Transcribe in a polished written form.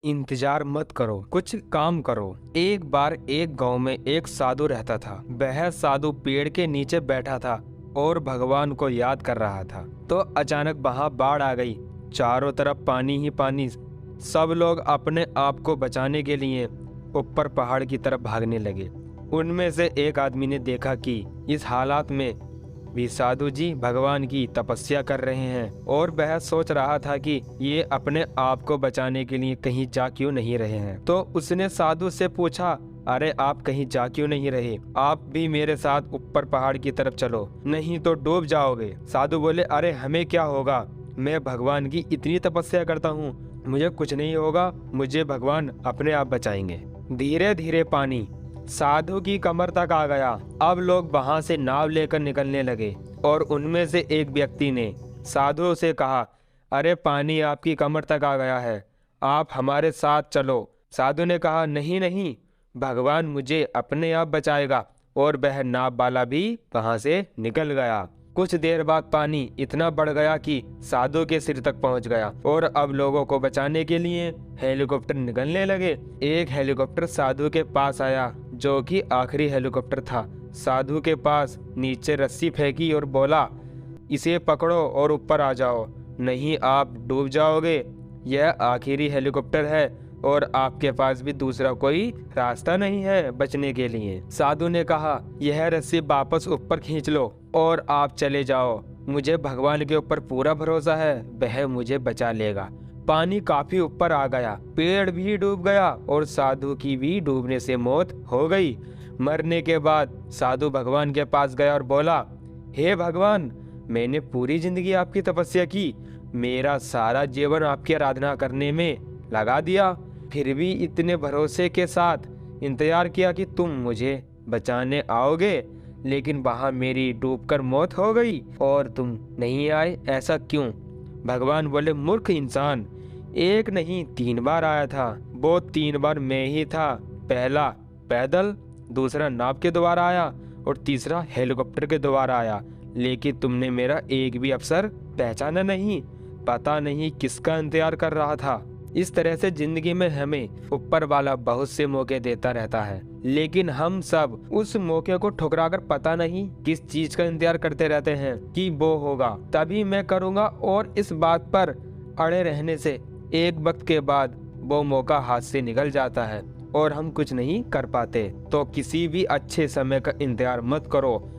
इंतजार मत करो, कुछ काम करो। एक बार एक गांव में एक साधु रहता था। वह साधु पेड़ के नीचे बैठा था और भगवान को याद कर रहा था। तो अचानक वहां बाढ़ आ गई। चारों तरफ पानी ही पानी। सब लोग अपने आप को बचाने के लिए ऊपर पहाड़ की तरफ भागने लगे। उनमें से एक आदमी ने देखा कि इस हालात में भी साधु जी भगवान की तपस्या कर रहे हैं और वह सोच रहा था कि ये अपने आप को बचाने के लिए कहीं जा क्यों नहीं रहे हैं। तो उसने साधु से पूछा, अरे आप कहीं जा क्यों नहीं रहे? आप भी मेरे साथ ऊपर पहाड़ की तरफ चलो, नहीं तो डूब जाओगे। साधु बोले, अरे हमें क्या होगा, मैं भगवान की इतनी तपस्या करता हूँ, मुझे कुछ नहीं होगा, मुझे भगवान अपने आप बचाएंगे। धीरे धीरे पानी साधु की कमर तक आ गया। अब लोग वहां से नाव लेकर निकलने लगे और उनमें से एक व्यक्ति ने साधु से कहा, अरे पानी आपकी कमर तक आ गया है, आप हमारे साथ चलो। साधु ने कहा, नहीं नहीं, भगवान मुझे अपने आप बचाएगा। और वह नाव वाला भी वहां से निकल गया। कुछ देर बाद पानी इतना बढ़ गया कि साधु के सिर तक पहुंच गया और अब लोगों को बचाने के लिए हेलीकॉप्टर निकलने लगे। एक हेलीकॉप्टर साधु के पास आया, जो कि आखिरी हेलीकॉप्टर था। साधु के पास नीचे रस्सी फेंकी और बोला, इसे पकड़ो और ऊपर आ जाओ, नहीं आप डूब जाओगे। यह आखिरी हेलीकॉप्टर है और आपके पास भी दूसरा कोई रास्ता नहीं है बचने के लिए। साधु ने कहा, यह रस्सी वापस ऊपर खींच लो और आप चले जाओ, मुझे भगवान के ऊपर पूरा भरोसा है, वह मुझे बचा लेगा। पानी काफी ऊपर आ गया, पेड़ भी डूब गया और साधु की भी डूबने से मौत हो गई। मरने के बाद साधु भगवान के पास गया और बोला, हे भगवान, मैंने पूरी जिंदगी आपकी तपस्या की, मेरा सारा जीवन आपकी आराधना करने में लगा दिया, फिर भी इतने भरोसे के साथ इंतजार किया कि तुम मुझे बचाने आओगे, लेकिन वहां मेरी डूबकर मौत हो गई और तुम नहीं आए, ऐसा क्यों? भगवान बोले, मूर्ख इंसान, एक नहीं 3 बार आया था, वो 3 बार मैं ही था। पहला पैदल, दूसरा नाव के द्वारा आया और तीसरा हेलीकॉप्टर के द्वारा आया, लेकिन तुमने मेरा एक भी अवसर पहचाना नहीं। पता नहीं किसका इंतजार कर रहा था। इस तरह से जिंदगी में हमें ऊपर वाला बहुत से मौके देता रहता है, लेकिन हम सब उस मौके को ठुकराकर पता नहीं किस चीज का इंतजार करते रहते हैं कि वो होगा तभी मैं करूँगा, और इस बात पर अड़े रहने से एक वक्त के बाद वो मौका हाथ से निकल जाता है और हम कुछ नहीं कर पाते। तो किसी भी अच्छे समय का इंतजार मत करो।